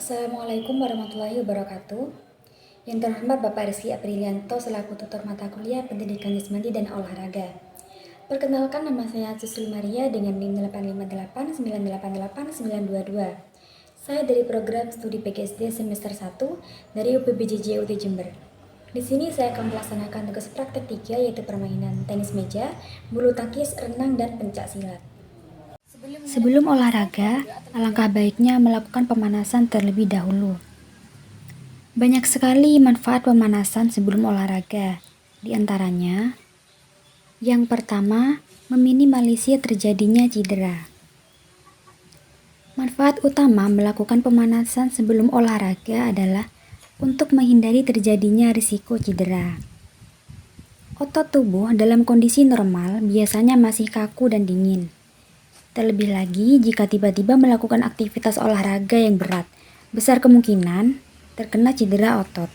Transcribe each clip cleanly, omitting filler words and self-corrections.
Assalamualaikum warahmatullahi wabarakatuh. Yang terhormat Bapak Rizky Aprilianto selaku tutor mata kuliah Pendidikan Jasmani dan Olahraga. Perkenalkan, nama saya Susli Maria dengan NIM 858988922. Saya dari program studi PGSD semester 1 dari UPBJJ UT Jember. Di sini saya akan melaksanakan tugas praktek 3 yaitu permainan tenis meja, bulu tangkis, renang, dan pencak silat. Sebelum olahraga, alangkah baiknya melakukan pemanasan terlebih dahulu. Banyak sekali manfaat pemanasan sebelum olahraga. Di antaranya, yang pertama, meminimalisir terjadinya cedera. Manfaat utama melakukan pemanasan sebelum olahraga adalah untuk menghindari terjadinya risiko cedera. Otot tubuh dalam kondisi normal biasanya masih kaku dan dingin. Terlebih lagi jika tiba-tiba melakukan aktivitas olahraga yang berat, besar kemungkinan terkena cedera otot.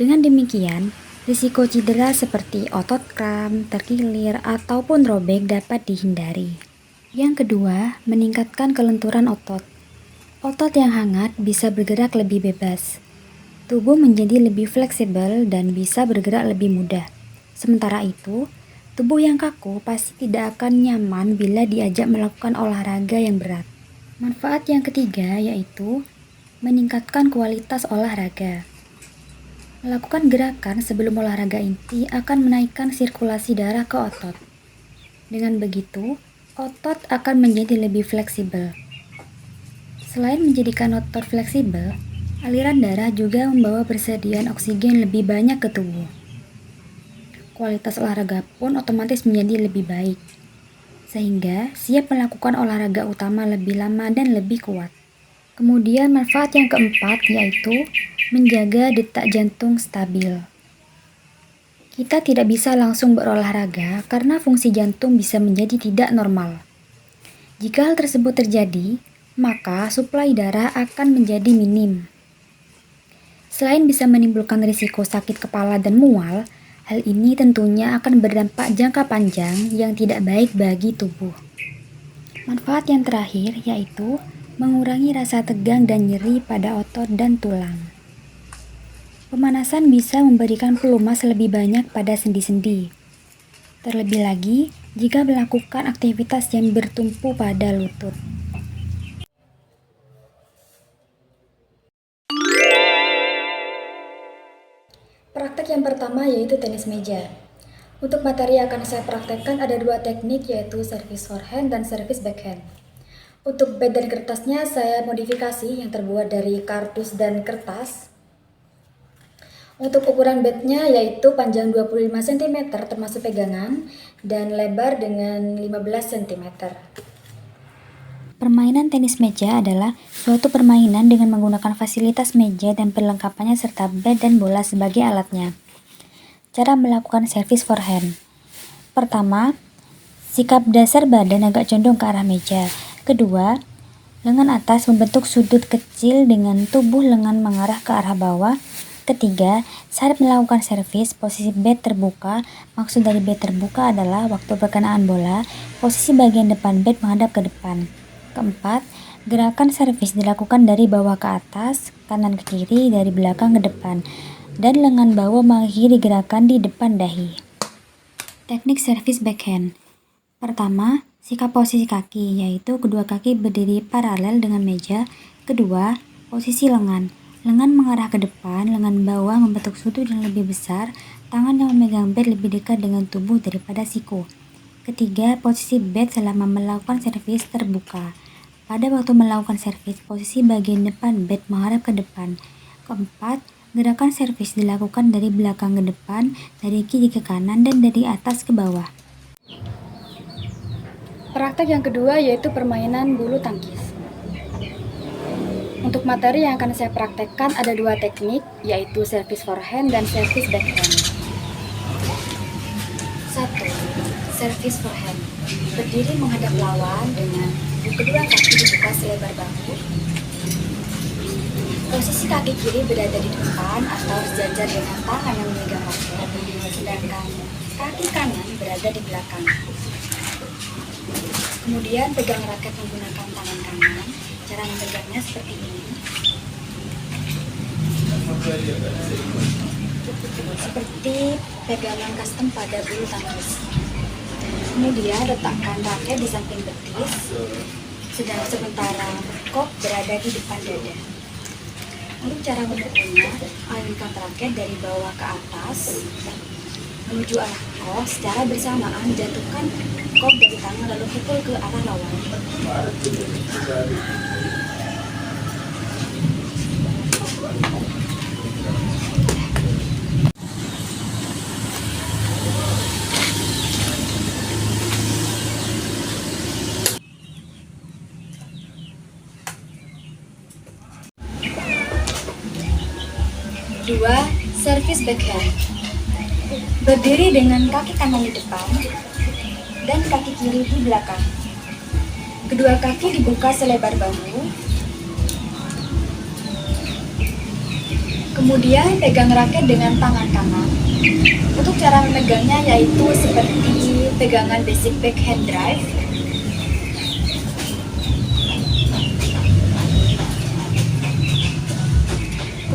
Dengan demikian, risiko cedera seperti otot kram, terkilir, ataupun robek dapat dihindari. Yang kedua, meningkatkan kelenturan otot. Otot yang hangat bisa bergerak lebih bebas. Tubuh menjadi lebih fleksibel dan bisa bergerak lebih mudah. Sementara itu, tubuh yang kaku pasti tidak akan nyaman bila diajak melakukan olahraga yang berat. Manfaat yang ketiga yaitu meningkatkan kualitas olahraga. Melakukan gerakan sebelum olahraga inti akan menaikkan sirkulasi darah ke otot. Dengan begitu, otot akan menjadi lebih fleksibel. Selain menjadikan otot fleksibel, aliran darah juga membawa persediaan oksigen lebih banyak ke tubuh. Kualitas olahraga pun otomatis menjadi lebih baik, sehingga siap melakukan olahraga utama lebih lama dan lebih kuat. Kemudian manfaat yang keempat yaitu menjaga detak jantung stabil. Kita tidak bisa langsung berolahraga karena fungsi jantung bisa menjadi tidak normal. Jika hal tersebut terjadi, maka suplai darah akan menjadi minim. Selain bisa menimbulkan risiko sakit kepala dan mual, hal ini tentunya akan berdampak jangka panjang yang tidak baik bagi tubuh. Manfaat yang terakhir yaitu mengurangi rasa tegang dan nyeri pada otot dan tulang. Pemanasan bisa memberikan pelumas lebih banyak pada sendi-sendi. Terlebih lagi jika melakukan aktivitas yang bertumpu pada lutut. Praktek yang pertama yaitu tenis meja. Untuk materi yang akan saya praktekkan ada dua teknik yaitu service forehand dan service backhand. Untuk bat dan kertasnya saya modifikasi yang terbuat dari kardus dan kertas. Untuk ukuran batnya yaitu panjang 25 cm termasuk pegangan dan lebar dengan 15 cm. Permainan tenis meja adalah suatu permainan dengan menggunakan fasilitas meja dan perlengkapannya serta bat dan bola sebagai alatnya. Cara melakukan service forehand. Pertama, sikap dasar badan agak condong ke arah meja. Kedua, lengan atas membentuk sudut kecil dengan tubuh lengan mengarah ke arah bawah. Ketiga, saat melakukan servis, posisi bat terbuka. Maksud dari bat terbuka adalah waktu perkenaan bola, posisi bagian depan bat menghadap ke depan. Keempat, gerakan servis dilakukan dari bawah ke atas, kanan ke kiri, dari belakang ke depan, dan lengan bawah mengakhiri gerakan di depan dahi. Teknik servis backhand. Pertama, sikap posisi kaki, yaitu kedua kaki berdiri paralel dengan meja. Kedua, posisi lengan. Lengan mengarah ke depan, lengan bawah membentuk sudut yang lebih besar, tangan yang memegang bat lebih dekat dengan tubuh daripada siku. Ketiga, posisi bat selama melakukan servis terbuka. Pada waktu melakukan servis, posisi bagian depan bat menghadap ke depan. Keempat, gerakan servis dilakukan dari belakang ke depan, dari kiri ke kanan, dan dari atas ke bawah. Praktek yang kedua yaitu permainan bulu tangkis. Untuk materi yang akan saya praktekkan ada dua teknik, yaitu service forehand dan service backhand. 1. Service forehand. Berdiri menghadap lawan dengan kedua kaki dibuka selebar bahu. Posisi kaki kiri berada di depan atau sejajar dengan tangan yang memegang raket, sedangkan kaki kanan berada di belakang. Kemudian pegang raket menggunakan tangan kanan. Cara cara menegaknya seperti ini. Seperti pegangan custom pada bulu tangkis. Kemudian letakkan raket di samping betis, sedang sementara kok berada di depan dada. Untuk cara memukulnya, alihkan raket dari bawah ke atas menuju arah kok. Secara bersamaan jatuhkan kok dari tangan lalu pukul ke arah lawan. Dua, service backhand. Berdiri dengan kaki kanan di depan dan kaki kiri di belakang. Kedua kaki dibuka selebar bahu. Kemudian pegang raket dengan tangan kanan. Untuk cara memegangnya yaitu seperti pegangan basic backhand drive.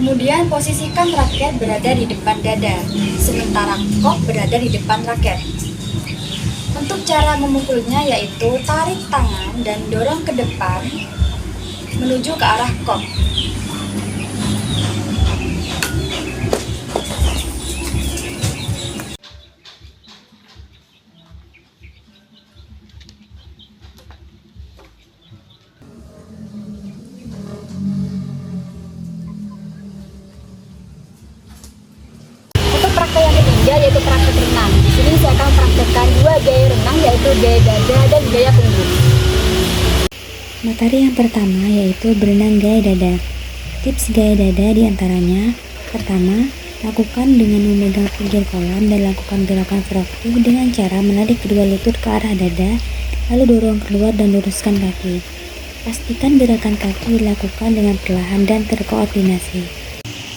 Kemudian posisikan raket berada di depan dada, sementara kok berada di depan raket. Untuk cara memukulnya yaitu tarik tangan dan dorong ke depan menuju ke arah kok. Praktek yang ketiga yaitu praktek renang. Di sini saya akan praktekkan dua gaya renang yaitu gaya dada dan gaya punggung. Materi yang pertama yaitu berenang gaya dada. Tips gaya dada diantaranya: pertama, lakukan dengan memegang pinggir kolam dan lakukan gerakan vertikal dengan cara menarik kedua lutut ke arah dada, lalu dorong keluar dan luruskan kaki. Pastikan gerakan kaki dilakukan dengan perlahan dan terkoordinasi.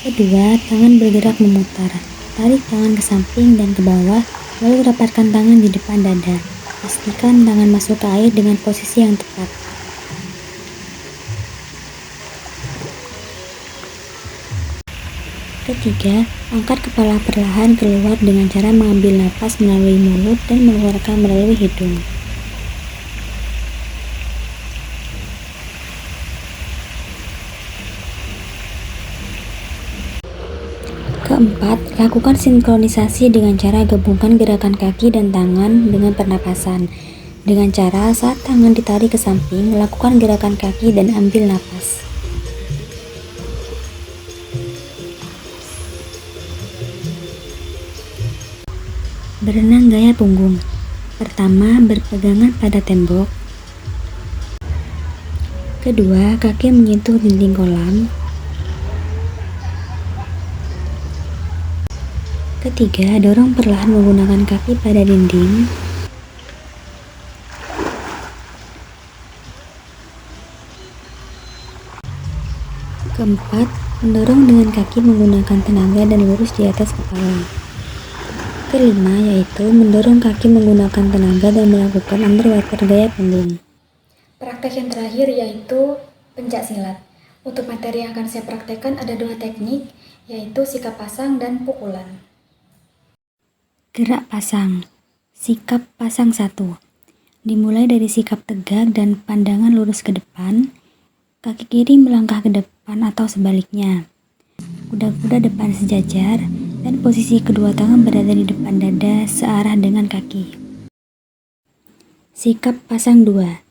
Kedua, tangan bergerak memutar. Tarik tangan ke samping dan ke bawah, lalu rapatkan tangan di depan dada. Pastikan tangan masuk ke air dengan posisi yang tepat. Ketiga, angkat kepala perlahan keluar dengan cara mengambil napas melalui mulut dan mengeluarkan melalui hidung. Keempat, lakukan sinkronisasi dengan cara gabungkan gerakan kaki dan tangan dengan pernapasan. Dengan cara saat tangan ditarik ke samping, lakukan gerakan kaki dan ambil napas. Berenang gaya punggung. Pertama, berpegangan pada tembok. Kedua, kaki menyentuh dinding kolam. Ketiga, dorong perlahan menggunakan kaki pada dinding. Keempat, mendorong dengan kaki menggunakan tenaga dan lurus di atas kepala. Kelima, yaitu mendorong kaki menggunakan tenaga dan melakukan underwater gaya punggung. Praktek yang terakhir yaitu pencak silat. Untuk materi yang akan saya praktekkan ada dua teknik, yaitu sikap pasang dan pukulan. Gerak pasang. Sikap pasang 1. Dimulai dari sikap tegak dan pandangan lurus ke depan. Kaki kiri melangkah ke depan atau sebaliknya. Kuda-kuda depan sejajar dan posisi kedua tangan berada di depan dada searah dengan kaki. Sikap pasang 2.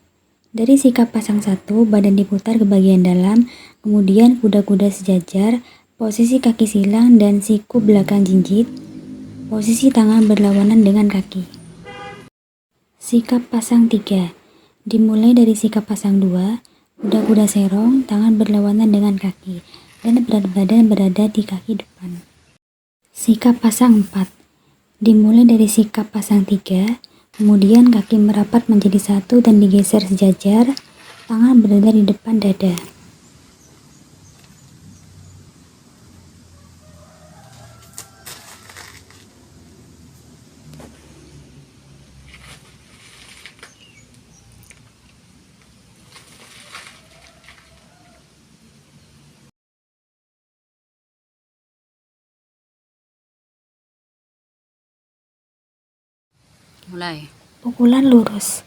Dari sikap pasang 1, badan diputar ke bagian dalam, kemudian kuda-kuda sejajar, posisi kaki silang dan siku belakang jinjit. Posisi tangan berlawanan dengan kaki. Sikap pasang 3. Dimulai dari sikap pasang 2, kuda-kuda serong, tangan berlawanan dengan kaki, dan berat badan berada di kaki depan. Sikap pasang 4. Dimulai dari sikap pasang 3, kemudian kaki merapat menjadi satu dan digeser sejajar, tangan berada di depan dada. mulai. Pukulan lurus.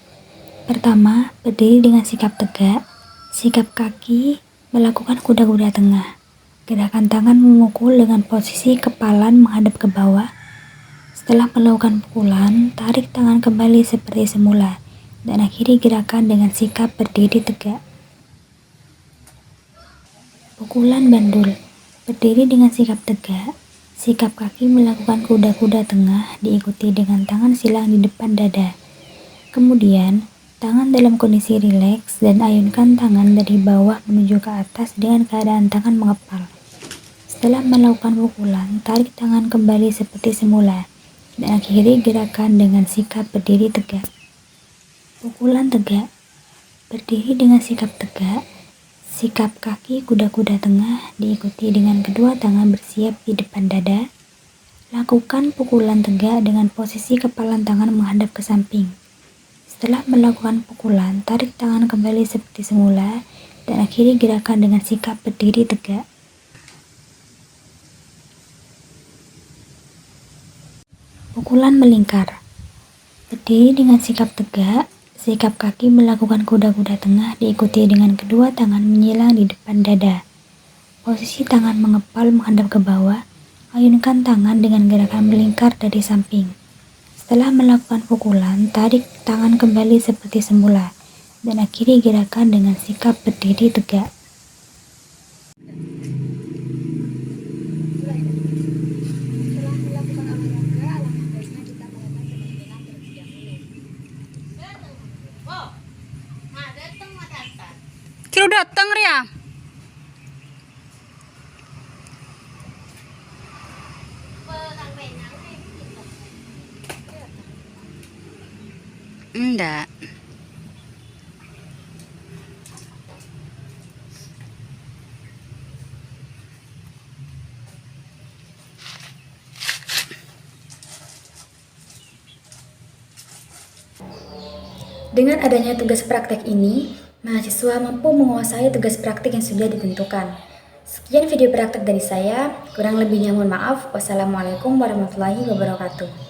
Pertama, berdiri dengan sikap tegak. Sikap kaki melakukan kuda-kuda tengah. Gerakan tangan memukul dengan posisi kepala menghadap ke bawah. Setelah melakukan pukulan, tarik tangan kembali seperti semula dan akhiri gerakan dengan sikap berdiri tegak. Pukulan bandul. Berdiri dengan sikap tegak. Sikap kaki melakukan kuda-kuda tengah diikuti dengan tangan silang di depan dada. Kemudian, tangan dalam kondisi rileks dan ayunkan tangan dari bawah menuju ke atas dengan keadaan tangan mengepal. Setelah melakukan pukulan, tarik tangan kembali seperti semula dan akhiri gerakan dengan sikap berdiri tegak. Pukulan tegak. Berdiri dengan sikap tegak. Sikap kaki kuda-kuda tengah diikuti dengan kedua tangan bersiap di depan dada. Lakukan pukulan tegak dengan posisi kepala tangan menghadap ke samping. Setelah melakukan pukulan, tarik tangan kembali seperti semula dan akhiri gerakan dengan sikap berdiri tegak. Pukulan melingkar. Berdiri dengan sikap tegak. Sikap kaki melakukan kuda-kuda tengah diikuti dengan kedua tangan menyilang di depan dada. Posisi tangan mengepal menghadap ke bawah. Ayunkan tangan dengan gerakan melingkar dari samping. Setelah melakukan pukulan, tarik tangan kembali seperti semula dan akhiri gerakan dengan sikap berdiri tegak. Kira datang Ria. Enggak. Dengan adanya tugas praktek ini, mahasiswa mampu menguasai tugas praktik yang sudah ditentukan. Sekian video praktek dari saya, kurang lebihnya mohon maaf. Wassalamualaikum warahmatullahi wabarakatuh.